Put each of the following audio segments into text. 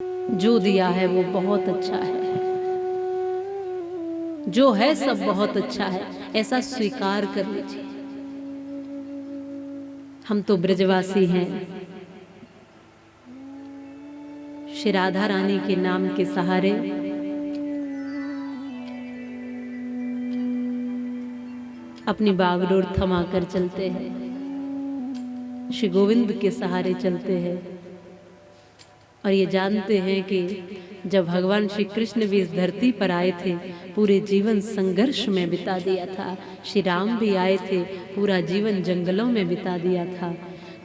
जो दिया है वो बहुत अच्छा है, जो है सब बहुत अच्छा है, ऐसा स्वीकार कर लीजिए। हम तो ब्रजवासी हैं, श्री राधा रानी के नाम के सहारे अपनी बागडोर थमा कर चलते हैं, श्री गोविंद के सहारे चलते हैं और ये जानते हैं कि जब भगवान श्री कृष्ण भी इस धरती पर आए थे पूरे जीवन संघर्ष में बिता दिया था। श्री राम भी आए थे, पूरा जीवन जंगलों में बिता दिया था।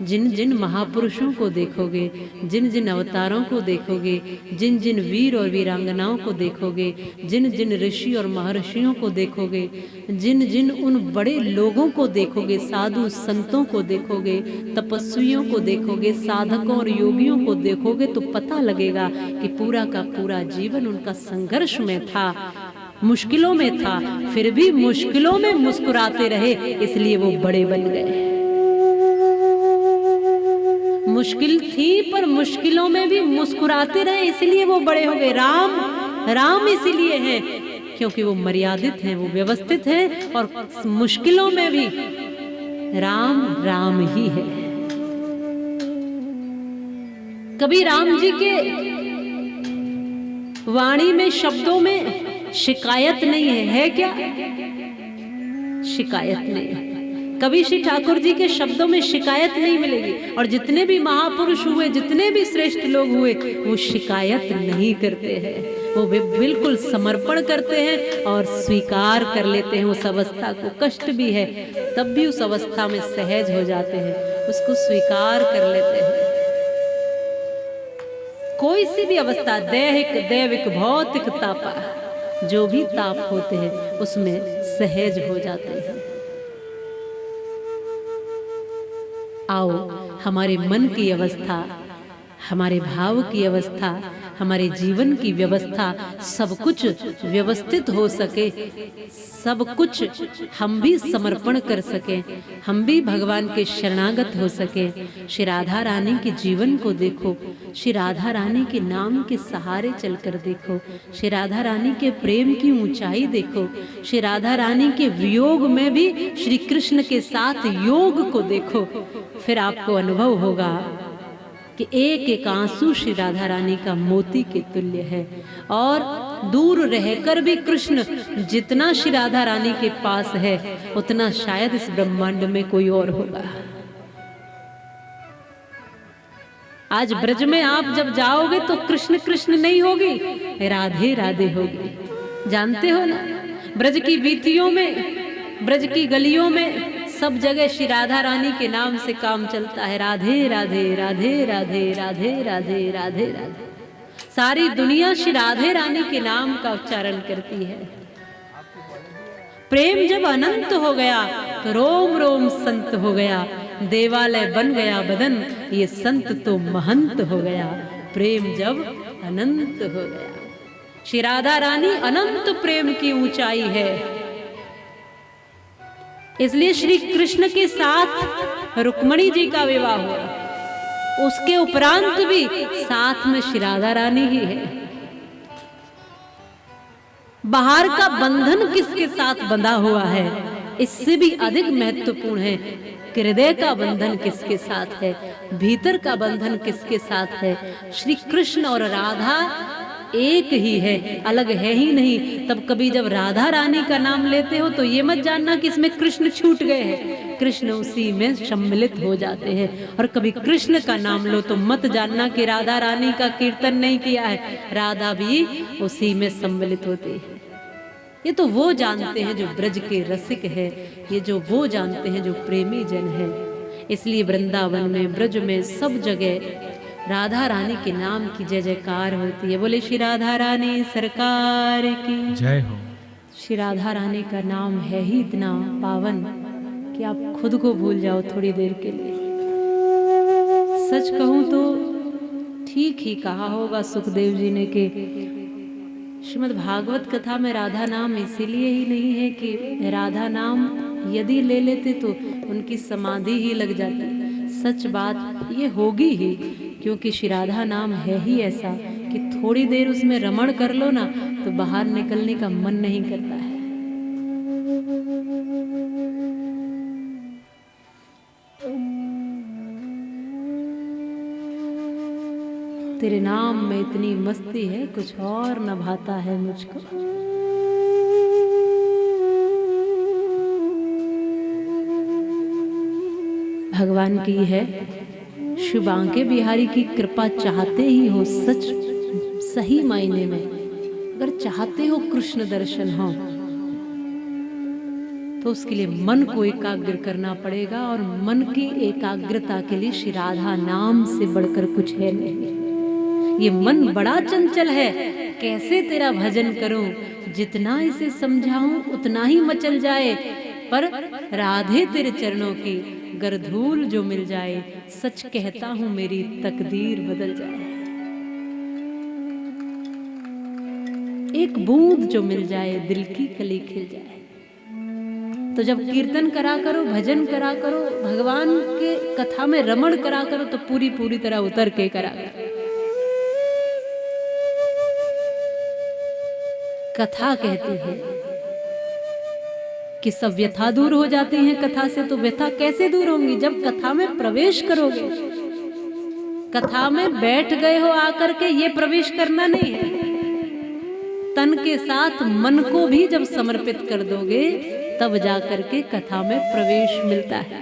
जिन जिन महापुरुषों को देखोगे, जिन जिन अवतारों को देखोगे, जिन जिन वीर और वीरांगनाओं को देखोगे, जिन जिन ऋषि और महर्षियों को देखोगे, जिन जिन उन बड़े लोगों को देखोगे, साधु संतों को देखोगे, तपस्वियों को देखोगे, साधकों और योगियों को देखोगे तो पता लगेगा कि पूरा का पूरा जीवन उनका संघर्ष में था, मुश्किलों में था, फिर भी मुश्किलों में मुस्कुराते रहे, इसलिए वो बड़े बन गए। मुश्किल थी पर मुश्किलों में भी मुस्कुराते रहे, इसलिए वो बड़े हो गए। राम राम इसीलिए हैं क्योंकि वो मर्यादित हैं, वो व्यवस्थित हैं और मुश्किलों में भी राम राम ही है। कभी राम जी के वाणी में, शब्दों में शिकायत नहीं है क्या? शिकायत नहीं है। कभी श्री ठाकुर जी के शब्दों में शिकायत नहीं मिलेगी। और जितने भी महापुरुष हुए, जितने भी श्रेष्ठ लोग हुए, वो शिकायत नहीं करते हैं, वो बिल्कुल समर्पण करते हैं और स्वीकार कर लेते हैं उस अवस्था को। कष्ट भी है तब भी उस अवस्था में सहज हो जाते हैं, उसको स्वीकार कर लेते हैं। कोई सी भी अवस्था, दैहिक, दैविक, भौतिक तापा, जो भी ताप होते हैं उसमें सहज हो जाते हैं। आओ हमारे मन की अवस्था, हमारे भाव की अवस्था, हमारे जीवन की व्यवस्था, सब कुछ व्यवस्थित हो सके, सब कुछ हम भी समर्पण कर सके, हम भी भगवान के शरणागत हो सके। श्री राधा रानी के जीवन को देखो, श्री राधा रानी के नाम के सहारे चलकर देखो, श्री राधा रानी के प्रेम की ऊंचाई देखो, श्री राधा रानी के वियोग में भी श्री कृष्ण के साथ योग को देखो, फिर आपको अनुभव होगा कि एक एक आंसू श्री राधा रानी का मोती के तुल्य है। और दूर रहकर भी कृष्ण जितना श्री राधा रानी के पास है उतना शायद इस ब्रह्मांड में कोई और होगा। आज ब्रज में आप जब जाओगे तो कृष्ण कृष्ण नहीं होगी, राधे राधे होगी। जानते हो ना, ब्रज की वीथियों में, ब्रज की गलियों में सब जगह श्री राधा रानी के नाम से काम चलता है। राधे राधे राधे राधे राधे राधे राधे राधे। सारी दुनिया श्री राधे रानी के नाम का उच्चारण करती है। प्रेम जब अनंत हो गया तो रोम रोम संत हो गया, देवालय बन गया बदन, ये संत तो महंत हो गया। प्रेम जब अनंत हो गया, श्री राधा रानी अनंत प्रेम की ऊंचाई है। इसलिए श्री कृष्ण के साथ रुक्मणी जी का विवाह हुआ, उसके उपरांत भी साथ में श्री राधा रानी ही है। बाहर का बंधन किसके साथ बंधा हुआ है, इससे भी अधिक महत्वपूर्ण है हृदय का बंधन किसके साथ है, भीतर का बंधन किसके साथ है। श्री कृष्ण और राधा एक ही है, अलग है ही नहीं। तब कभी जब राधा रानी का नाम लेते हो तो ये मत जानना कि इसमें कृष्ण छूट गए हैं, कृष्ण उसी में सम्मिलित हो जाते हैं। और कभी कृष्ण का नाम लो तो मत जानना कि राधा रानी का कीर्तन नहीं किया है, राधा भी उसी में सम्मिलित होती है। ये तो वो जानते हैं जो ब्रज के रसिक है, ये जो वो जानते हैं जो प्रेमी जन है। इसलिए वृंदावन में, ब्रज में, सब जगह राधा रानी के नाम की जय जयकार होती है। बोले श्री राधा रानी सरकार की जय हो। श्री राधा रानी का नाम है ही इतना पावन कि आप खुद को भूल जाओ थोड़ी देर के लिए। सच कहूं तो ठीक ही कहा होगा सुखदेव जी ने कि श्रीमद् भागवत कथा में राधा नाम इसीलिए ही नहीं है कि राधा नाम यदि ले लेते तो उनकी समाधि ही लग जाती। सच बात ये होगी ही, क्योंकि श्री राधा नाम है ही ऐसा कि थोड़ी देर उसमें रमण कर लो ना तो बाहर निकलने का मन नहीं करता है। तेरे नाम में इतनी मस्ती है, कुछ और न भाता है मुझको। भगवान की है श्री बांके बिहारी की कृपा चाहते ही हो सच सही मायने में, अगर चाहते हो कृष्ण दर्शन हो तो उसके लिए मन को एकाग्र करना पड़ेगा, और मन की एकाग्रता के लिए श्री राधा नाम से बढ़कर कुछ है नहीं। ये मन बड़ा चंचल है, कैसे तेरा भजन करूं, जितना इसे समझाऊं उतना ही मचल जाए, पर राधे तेरे चरणों की गरधूल जो मिल जाए, सच कहता हूं मेरी तकदीर बदल जाए। एक बूंद जो मिल जाए दिल की कली खिल जाए। तो जब कीर्तन करा करो, भजन करा करो, भगवान के कथा में रमण करा करो तो पूरी तरह उतर के करा करो। कथा कहती है कि सब व्यथा दूर हो जाती हैं कथा से, तो व्यथा कैसे दूर होंगी जब कथा में प्रवेश करोगे। कथा में बैठ गए हो आकर के, ये प्रवेश करना नहीं है। तन के साथ मन को भी जब समर्पित कर दोगे तब जाकर के कथा में प्रवेश मिलता है।